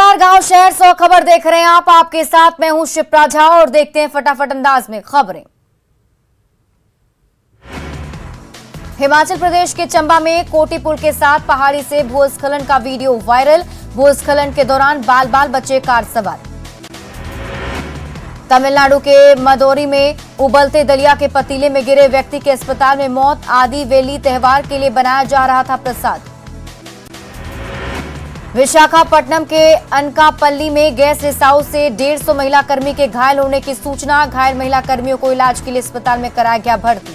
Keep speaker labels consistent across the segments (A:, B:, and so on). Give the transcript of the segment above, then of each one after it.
A: नमस्कार, गांव शहर 100 खबर देख रहे हैं आप। आपके साथ मैं हूं शिप्रा झा और देखते हैं फटाफट अंदाज में खबरें। हिमाचल प्रदेश के चंबा में कोटी पुल के साथ पहाड़ी से भूस्खलन का वीडियो वायरल। भूस्खलन के दौरान बाल बाल बचे कार सवार। तमिलनाडु के मदोरी में उबलते दलिया के पतीले में गिरे व्यक्ति के अस्पताल में मौत। आदि वेली त्योहार के लिए बनाया जा रहा था प्रसाद। विशाखापट्टनम के अनकापल्ली में गैस रिसाव से 150 महिला कर्मी के घायल होने की सूचना। घायल महिला कर्मियों को इलाज के लिए अस्पताल में कराया गया भर्ती।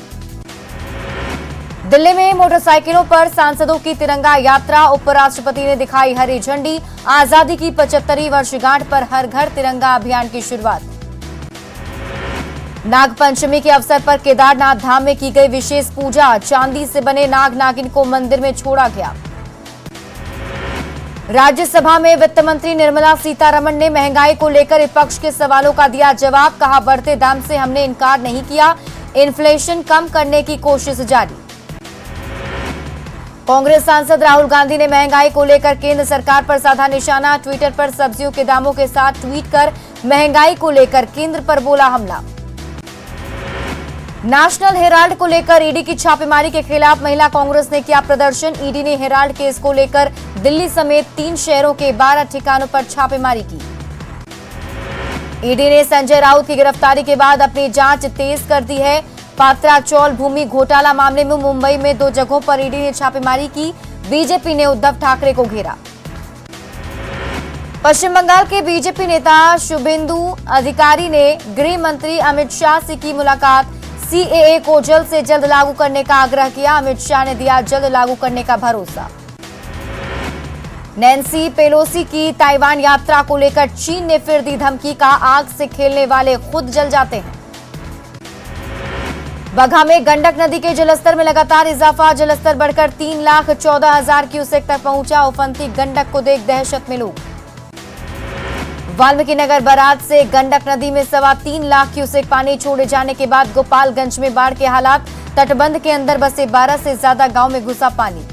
A: दिल्ली में मोटरसाइकिलों पर सांसदों की तिरंगा यात्रा। उपराष्ट्रपति ने दिखाई हरी झंडी। आजादी की 75वीं वर्षगांठ पर हर घर तिरंगा अभियान की शुरुआत। नागपंचमी के अवसर पर केदारनाथ धाम में की गई विशेष पूजा। चांदी से बने नाग नागिन को मंदिर में छोड़ा गया। राज्यसभा में वित्त मंत्री निर्मला सीतारमण ने महंगाई को लेकर विपक्ष के सवालों का दिया जवाब। कहा, बढ़ते दाम से हमने इनकार नहीं किया, इन्फ्लेशन कम करने की कोशिश जारी। कांग्रेस सांसद राहुल गांधी ने महंगाई को लेकर केंद्र सरकार पर साधा निशाना। ट्विटर पर सब्जियों के दामों के साथ ट्वीट कर महंगाई को लेकर केंद्र पर बोला हमला। नेशनल हेराल्ड को लेकर ईडी की छापेमारी के खिलाफ महिला कांग्रेस ने किया प्रदर्शन। ईडी ने हेराल्ड केस को लेकर दिल्ली समेत 3 शहरों के 12 ठिकानों पर छापेमारी की। ईडी ने संजय राउत की गिरफ्तारी के बाद अपनी जांच तेज कर दी है। पात्रा चौल भूमि घोटाला मामले में मुंबई में 2 जगहों पर ईडी ने छापेमारी की। बीजेपी ने उद्धव ठाकरे को घेरा। पश्चिम बंगाल के बीजेपी नेता शुभेंदु अधिकारी ने गृह मंत्री अमित शाह से की मुलाकात। सीएए को जल्द से जल्द लागू करने का आग्रह किया। अमित शाह ने दिया जल्द लागू करने का भरोसा। नैन्सी पेलोसी की ताइवान यात्रा को लेकर चीन ने फिर दी धमकी। का आग से खेलने वाले खुद जल जाते हैं। बगहा में गंडक नदी के जलस्तर में लगातार इजाफा। जलस्तर बढ़कर 3,14,000 क्यूसेक तक पहुंचा। उफनती गंडक को देख दहशत में लोग। वाल्मीकि नगर बराज से गंडक नदी में 3.25 लाख क्यूसेक पानी छोड़े जाने के बाद गोपालगंज में बाढ़ के हालात। तटबंध के अंदर बसे 12 से ज्यादा गांव में घुसा पानी।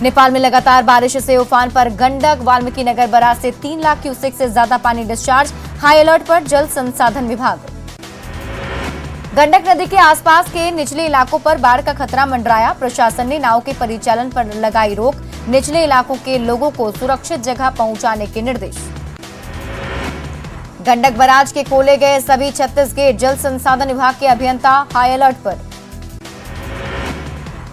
A: नेपाल में लगातार बारिश से उफान पर गंडक। वाल्मीकि नगर बराज से 3 लाख क्यूसेक से ज्यादा पानी डिस्चार्ज। हाई अलर्ट पर जल संसाधन विभाग। गंडक नदी के आसपास के निचले इलाकों पर बाढ़ का खतरा मंडराया। प्रशासन ने नाव के परिचालन पर लगाई रोक। निचले इलाकों के लोगों को सुरक्षित जगह पहुंचाने के निर्देश। गंडक बराज के खोले गए सभी 36 गेट। जल संसाधन विभाग के अभियंता हाई अलर्ट पर।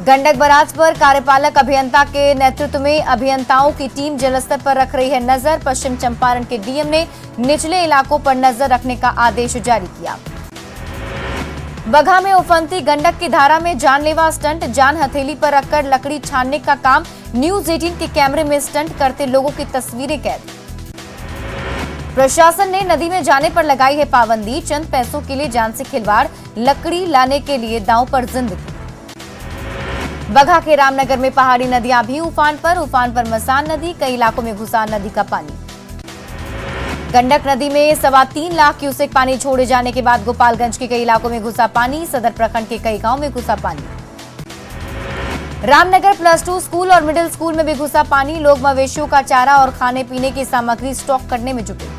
A: गंडक बराज पर कार्यपालक अभियंता के नेतृत्व में अभियंताओं की टीम जलस्तर पर रख रही है नजर। पश्चिम चंपारण के डीएम ने निचले इलाकों पर नजर रखने का आदेश जारी किया। बगहा में उफनती गंडक की धारा में जानलेवा स्टंट। जान हथेली पर रखकर लकड़ी छानने का काम। न्यूज 18 के कैमरे में स्टंट करते लोगों की तस्वीरें कैद। प्रशासन ने नदी में जाने पर लगाई है पाबंदी। चंद पैसों के लिए जान से खिलवाड़। लकड़ी लाने के लिए दांव पर जिंदगी। बगहा के रामनगर में पहाड़ी नदियां भी उफान पर मसान नदी। कई इलाकों में घुसा नदी का पानी। गंडक नदी में 3.25 लाख क्यूसेक पानी छोड़े जाने के बाद गोपालगंज के कई इलाकों में घुसा पानी। सदर प्रखंड के कई गांव में घुसा पानी। रामनगर +2 स्कूल और मिडिल स्कूल में भी घुसा पानी। लोग मवेशियों का चारा और खाने पीने की सामग्री स्टॉक करने में जुटे।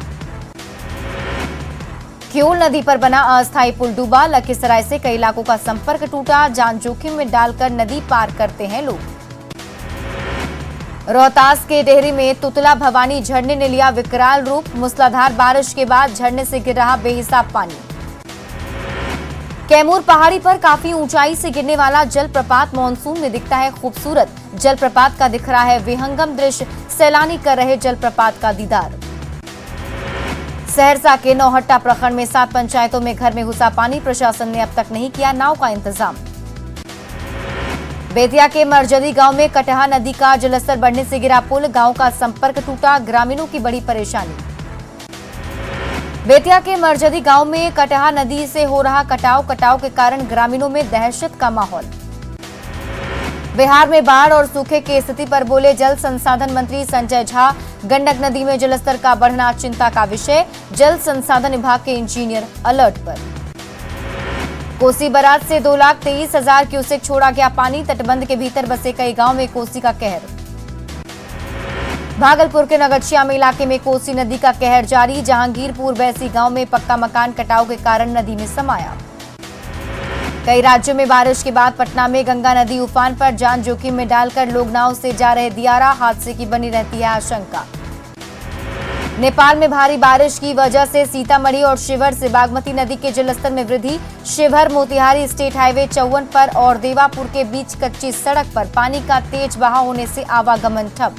A: क्योल नदी पर बना अस्थायी पुल डूबा। लखीसराय से कई इलाकों का संपर्क टूटा। जान जोखिम में डालकर नदी पार करते हैं लोग। रोहतास के डेहरी में तुतला भवानी झरने ने लिया विकराल रूप। मूसलाधार बारिश के बाद झरने से गिर रहा बेहिसाब पानी। कैमूर पहाड़ी पर काफी ऊंचाई से गिरने वाला जलप्रपात मानसून में दिखता है खूबसूरत। जलप्रपात का दिख रहा है विहंगम दृश्य। सैलानी कर रहे जलप्रपात का दीदार। सहरसा के नौहट्टा प्रखंड में 7 पंचायतों में घर में घुसा पानी। प्रशासन ने अब तक नहीं किया नाव का इंतजाम। बेतिया के मरजदी गांव में कटहा नदी का जलस्तर बढ़ने से गिरा पुल। गांव का संपर्क टूटा। ग्रामीणों की बड़ी परेशानी। बेतिया के मरजदी गांव में कटहा नदी से हो रहा कटाव के कारण ग्रामीणों में दहशत का माहौल। बिहार में बाढ़ और सूखे की स्थिति पर बोले जल संसाधन मंत्री संजय झा। गंडक नदी में जलस्तर का बढ़ना चिंता का विषय। जल संसाधन विभाग के इंजीनियर अलर्ट पर। कोसी बराज से 2,23,000 क्यूसेक छोड़ा गया पानी। तटबंध के भीतर बसे कई गांव में कोसी का कहर। भागलपुर के नगरश्याम इलाके में कोसी नदी का कहर जारी। जहांगीरपुर बैसी गांव में पक्का मकान कटाव के कारण नदी में समाया। कई राज्यों में बारिश के बाद पटना में गंगा नदी उफान पर। जान जोखिम में डालकर लोग नाव से जा रहे दियारा। हादसे की बनी रहती है आशंका। नेपाल में भारी बारिश की वजह से सीतामढ़ी और शिवहर से बागमती नदी के जलस्तर में वृद्धि। शिवहर मोतिहारी स्टेट हाईवे 54 पर और देवापुर के बीच कच्ची सड़क पर पानी का तेज बहाव होने से आवागमन ठप।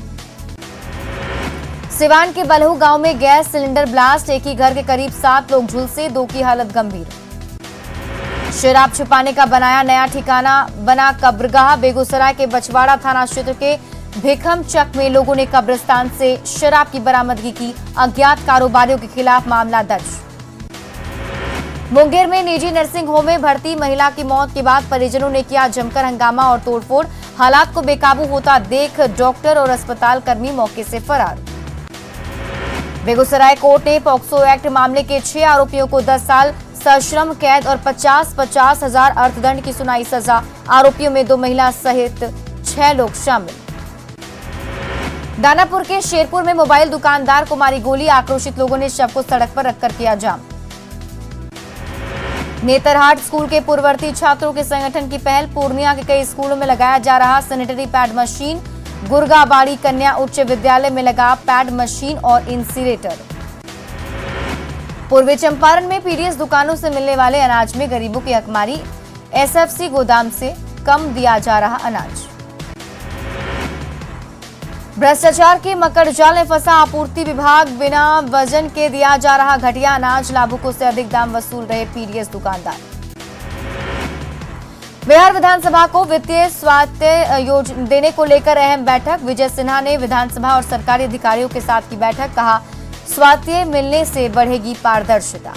A: सिवान के बलहू गांव में गैस सिलेंडर ब्लास्ट। एक ही घर के करीब 7 लोग झुलसे, 2 की हालत गंभीर। शराब छुपाने का बनाया नया ठिकाना, बना कब्रगाह। बेगूसराय के बछवाड़ा थाना क्षेत्र के भिखमचक में लोगों ने कब्रिस्तान से शराब की बरामदगी की। अज्ञात कारोबारियों के खिलाफ मामला दर्ज। मुंगेर में निजी नर्सिंग होम में भर्ती महिला की मौत के बाद परिजनों ने किया जमकर हंगामा और तोड़फोड़। हालात को बेकाबू होता देख डॉक्टर और अस्पताल कर्मी मौके से फरार। बेगूसराय कोर्ट ने पॉक्सो एक्ट मामले के 6 आरोपियों को 10 साल सश्रम कैद और 50-50 हजार अर्थदंड की सुनाई सजा। आरोपियों में 2 महिला सहित 6 लोग शामिल। दानापुर के शेरपुर में मोबाइल दुकानदार को मारी गोली। आक्रोशित लोगों ने शव को सड़क पर रखकर किया जाम। नेतरहाट स्कूल के पूर्ववर्ती छात्रों के संगठन की पहल। पूर्णिया के कई स्कूलों में लगाया जा रहा सैनिटरी पैड मशीन। गुरगाबाड़ी कन्या उच्च विद्यालय में लगा पैड मशीन और इंसिनेटर। पूर्वी चंपारण में पीडीएस दुकानों से मिलने वाले अनाज में गरीबों की हकमारी। एसएफसी गोदाम से कम दिया जा रहा अनाज। भ्रष्टाचार के मकड़जाल में फंसा आपूर्ति विभाग। बिना वजन के दिया जा रहा घटिया अनाज। लाभुकों से अधिक दाम वसूल रहे पीडीएस दुकानदार। बिहार विधानसभा को वित्तीय स्वायत्त देने को लेकर अहम बैठक। विजय सिन्हा ने विधानसभा और सरकारी अधिकारियों के साथ की बैठक। कहा, स्वायत्त मिलने से बढ़ेगी पारदर्शिता।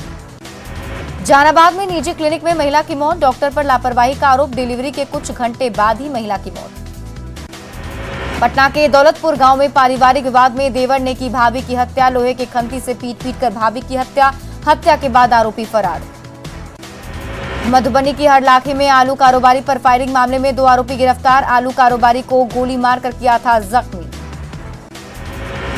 A: जहानाबाद में निजी क्लिनिक में महिला की मौत। डॉक्टर पर लापरवाही का आरोप। डिलीवरी के कुछ घंटे बाद ही महिला की मौत। पटना के दौलतपुर गांव में पारिवारिक विवाद में देवर ने की भाभी की हत्या। लोहे के खंती से पीट कर भाभी की हत्या। हत्या के बाद आरोपी फरार। मधुबनी की हरलाखी में आलू कारोबारी पर फायरिंग मामले में 2 आरोपी गिरफ्तार। आलू कारोबारी को गोली मारकर किया था जख्मी।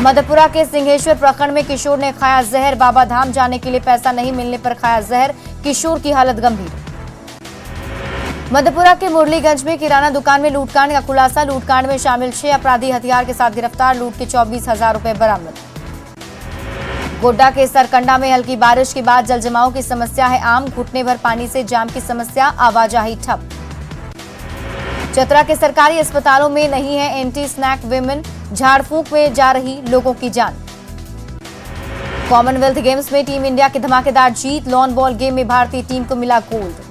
A: मधेपुरा के सिंहेश्वर प्रखंड में किशोर ने खाया जहर। बाबा धाम जाने के लिए पैसा नहीं मिलने पर खाया जहर। किशोर की हालत गंभीर। मधेपुरा के मुरलीगंज में किराना दुकान में लूटकांड का खुलासा। लूटकांड में शामिल 6 अपराधी हथियार के साथ गिरफ्तार। लूट के 24,000 रुपए बरामद। गोड्डा के सरकंडा में हल्की बारिश के बाद जलजमाव की समस्या है आम। घुटने भर पानी से जाम की समस्या। आवाजाही ठप। चतरा के सरकारी अस्पतालों में नहीं है एंटी स्नैक विमेन। झाड़ फूंक में जा रही लोगों की जान। कॉमनवेल्थ गेम्स में टीम इंडिया की धमाकेदार जीत। लॉन बॉल गेम में भारतीय टीम को मिला गोल्ड।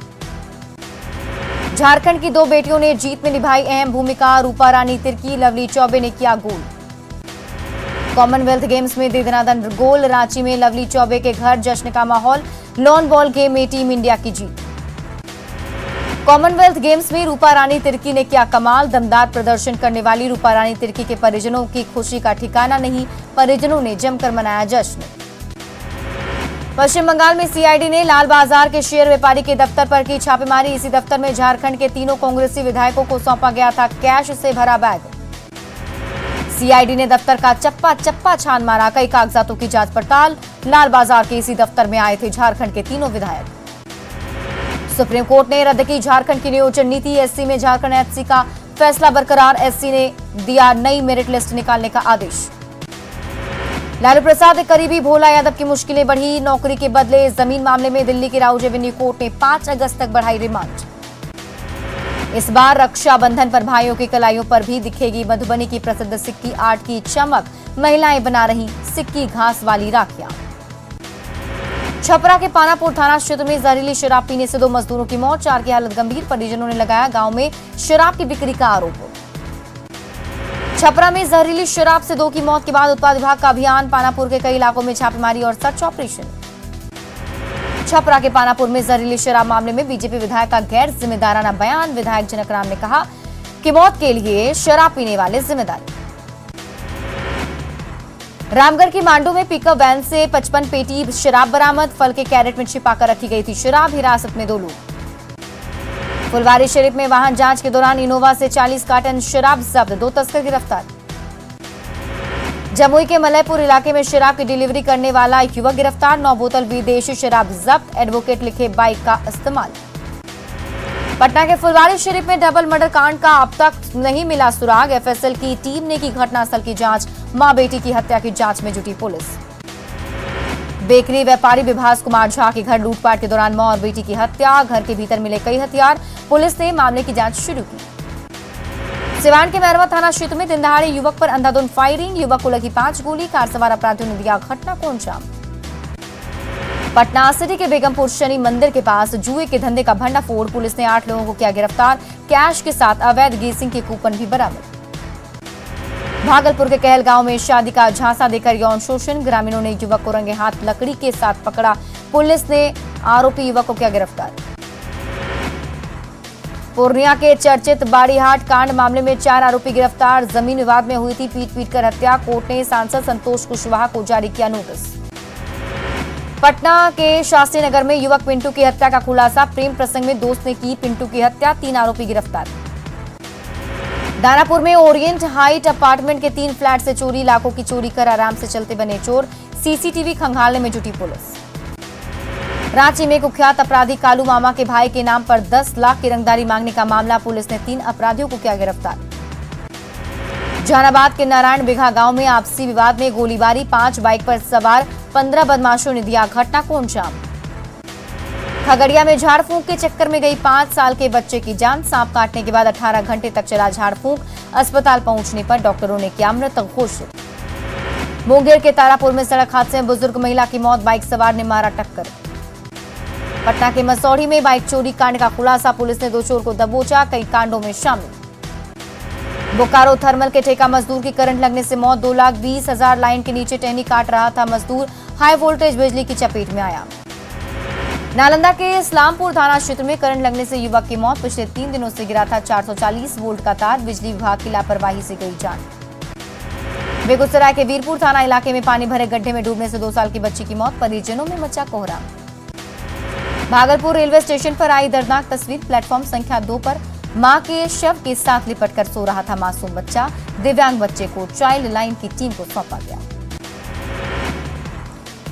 A: झारखंड की 2 बेटियों ने जीत में निभाई अहम भूमिका। रूपा रानी तिर्की, लवली चौबे ने किया गोल। कॉमनवेल्थ गेम्स में दे दनादन गोल। रांची में लवली चौबे के घर जश्न का माहौल। लॉन बॉल गेम में टीम इंडिया की जीत। कॉमनवेल्थ गेम्स में रूपा रानी तिर्की ने किया कमाल। दमदार प्रदर्शन करने वाली रूपा रानी तिर्की के परिजनों की खुशी का ठिकाना नहीं। परिजनों ने जमकर मनाया जश्न। पश्चिम बंगाल में सीआईडी ने लाल बाजार के शेयर व्यापारी के दफ्तर पर की छापेमारी। इसी दफ्तर में झारखंड के 3 कांग्रेसी विधायकों को सौंपा गया था कैश से भरा बैग। सीआईडी ने दफ्तर का चप्पा चप्पा छान मारा। कई कागजातों की जांच पड़ताल। लाल बाजार के इसी दफ्तर में आए थे झारखंड के 3 विधायक। सुप्रीम कोर्ट ने रद्द की झारखंड की नियोजन नीति। एससी में झारखंड एचसी का फैसला बरकरार। एससी ने दिया नई मेरिट लिस्ट निकालने का आदेश। लालू प्रसाद के करीबी भोला यादव की मुश्किलें बढ़ी। नौकरी के बदले जमीन मामले में दिल्ली की राउज एवेन्यू कोर्ट ने 5 अगस्त तक बढ़ाई रिमांड। इस बार रक्षाबंधन पर भाइयों की कलाइयों पर भी दिखेगी मधुबनी की प्रसिद्ध सिक्की आर्ट की चमक। महिलाएं बना रही सिक्की घास वाली राखियां। छपरा के पानापुर थाना क्षेत्र में जहरीली शराब पीने से 2 मजदूरों की मौत। 4 की हालत गंभीर। परिजनों ने लगाया गांव में शराब की बिक्री का आरोप। छपरा में जहरीली शराब से 2 की मौत के बाद उत्पाद विभाग का अभियान। पानापुर के कई इलाकों में छापेमारी और सर्च ऑपरेशन। छपरा के पानापुर में जहरीली शराब मामले में बीजेपी विधायक का गैर जिम्मेदाराना बयान। विधायक जनक राम ने कहा कि मौत के लिए शराब पीने वाले जिम्मेदार। रामगढ़ की मांडू में पिकअप वैन से 55 पेटी शराब बरामद। फल के कैरेट में छिपाकर रखी गई थी शराब। हिरासत में 2 लोग। फुलवारी शरीफ में वाहन जांच के दौरान इनोवा से 40 कार्टन शराब जब्त। 2 तस्कर गिरफ्तार। जमुई के मलयपुर इलाके में शराब की डिलीवरी करने वाला युवक गिरफ्तार। 9 बोतल विदेशी शराब जब्त। एडवोकेट लिखे बाइक का इस्तेमाल। पटना के फुलवारी शरीफ में डबल मर्डर कांड का अब तक नहीं मिला सुराग। एफएसएल की टीम ने की घटनास्थल की जांच। मां बेटी की हत्या की जांच में जुटी पुलिस। बेकरी व्यापारी विभास कुमार झा के घर लूटपाट के दौरान मां और बेटी की हत्या। घर के भीतर मिले कई हथियार। पुलिस ने मामले की जांच शुरू की। सिवान के मैरवा थाना क्षेत्र में दिन दहाड़े युवक पर अंधाधुंध फायरिंग। युवक को लगी 5 गोली। कार सवार अपराधियों ने दिया घटना को अंजाम। पटना सिटी के बेगमपुर शनि मंदिर के पास जुए के धंधे का भंडाफोड़। पुलिस ने 8 लोगों को किया गिरफ्तार। कैश के साथ अवैध गेसिंग के कूपन भी बरामद। भागलपुर के कहलगांव में शादी का झांसा देकर यौन शोषण। ग्रामीणों ने युवक को रंगे हाथ लकड़ी के साथ पकड़ा। पुलिस ने आरोपी युवक को किया गिरफ्तार। पूर्णिया के चर्चित बाड़ीहाट कांड मामले में 4 आरोपी गिरफ्तार। जमीन विवाद में हुई थी पीट कर हत्या। कोर्ट ने सांसद संतोष कुशवाहा को जारी किया नोटिस। पटना के शास्त्री नगर में युवक पिंटू की हत्या का खुलासा। प्रेम प्रसंग में दोस्त ने की पिंटू की हत्या। 3 आरोपी गिरफ्तार। दानापुर में ओरिएंट हाइट अपार्टमेंट के 3 फ्लैट से चोरी। लाखों की चोरी कर आराम से चलते बने चोर। सीसीटीवी खंगालने में जुटी पुलिस। रांची में कुख्यात अपराधी कालू मामा के भाई के नाम पर 10 लाख की रंगदारी मांगने का मामला। पुलिस ने 3 अपराधियों को किया गिरफ्तार। जहानाबाद के नारायण बिघा गांव में आपसी विवाद में गोलीबारी। 5 बाइक पर सवार 15 बदमाशों ने दिया घटना को अंजाम। खगड़िया में झाड़ फूंक के चक्कर में गई 5 साल के बच्चे की जान। सांप काटने के बाद 18 घंटे तक चला झाड़ फूंक। अस्पताल पहुंचने पर डॉक्टरों ने किया मृत घोषित। मुंगेर के तारापुर में सड़क हादसे में बुजुर्ग महिला की मौत। बाइक सवार ने मारा टक्कर। पटना के मसौढ़ी में बाइक चोरी कांड का खुलासा। पुलिस ने 2 चोर को दबोचा। कई कांडों में शामिल। बोकारो थर्मल के ठेका मजदूर की करंट लगने से मौत। 2,20,000 लाइन के नीचे टहनी काट रहा था मजदूर। हाई वोल्टेज बिजली की चपेट में आया। नालंदा के इस्लामपुर थाना क्षेत्र में करंट लगने से युवक की मौत। पिछले 3 दिनों से गिरा था 440 वोल्ट का तार। बिजली विभाग की लापरवाही से गई जान। बेगूसराय के वीरपुर थाना इलाके में पानी भरे गड्ढे में डूबने से 2 साल की बच्ची की मौत। परिजनों में मचा कोहराम। भागलपुर रेलवे स्टेशन पर आई दर्दनाक तस्वीर। प्लेटफॉर्म संख्या 2 पर मां के शव के साथ लिपटकर सो रहा था मासूम बच्चा। दिव्यांग बच्चे को चाइल्ड लाइन की टीम को सौंपा गया।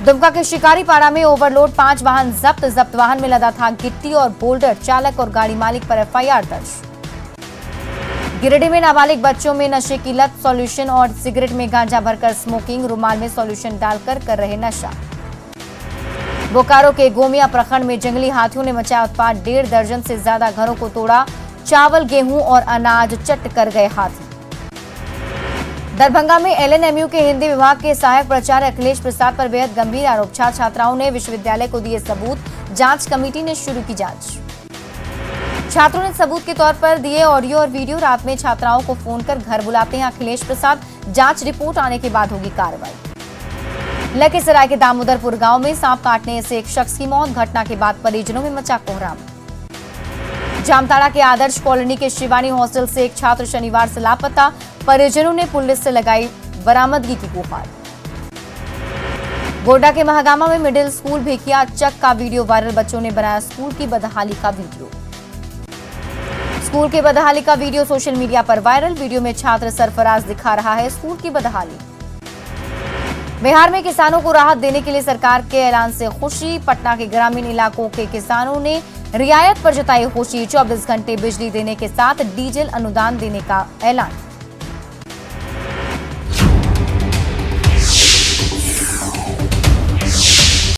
A: दुमका के शिकारीपाड़ा में ओवरलोड 5 वाहन जब्त वाहन में लदा था गिट्टी और बोल्डर। चालक और गाड़ी मालिक पर एफआईआर दर्ज। गिरिडीह में नाबालिग बच्चों में नशे की लत। सॉल्यूशन और सिगरेट में गांजा भरकर स्मोकिंग। रुमाल में सॉल्यूशन डालकर कर रहे नशा। बोकारो के गोमिया प्रखंड में जंगली हाथियों ने मचाया उत्पात। 1.5 दर्जन से ज्यादा घरों को तोड़ा। चावल गेहूं और अनाज चट कर गए हाथी। दरभंगा में एलएनएमयू के हिंदी विभाग के सहायक प्राचार्य अखिलेश प्रसाद पर बेहद गंभीर आरोप। छात्राओं ने विश्वविद्यालय को दिए सबूत। जांच कमेटी ने शुरू की जांच। छात्रों ने सबूत के तौर पर दिए ऑडियो और वीडियो। रात में छात्राओं को फोन कर घर बुलाते हैं अखिलेश प्रसाद। जांच रिपोर्ट आने के बाद होगी कार्रवाई। लखीसराय के दामोदरपुर गांव में सांप काटने से एक शख्स की मौत। घटना के बाद परिजनों में मचा कोहराम। जामताड़ा के आदर्श कॉलोनी के शिवानी हॉस्टल से एक छात्र शनिवार से लापता। परिजनों ने पुलिस से लगाई बरामदगी की गुहार। गोड्डा के महागामा में मिडिल स्कूल भेखिया चक का वीडियो वायरल। बच्चों ने बनाया स्कूल की बदहाली का वीडियो। स्कूल की बदहाली का वीडियो सोशल मीडिया पर वायरल। वीडियो में छात्र सरफराज दिखा रहा है स्कूल की बदहाली। बिहार में किसानों को राहत देने के लिए सरकार के ऐलान से खुशी। पटना के ग्रामीण इलाकों के किसानों ने रियायत पर जताई खुशी। 24 घंटे बिजली देने के साथ डीजल अनुदान देने का ऐलान।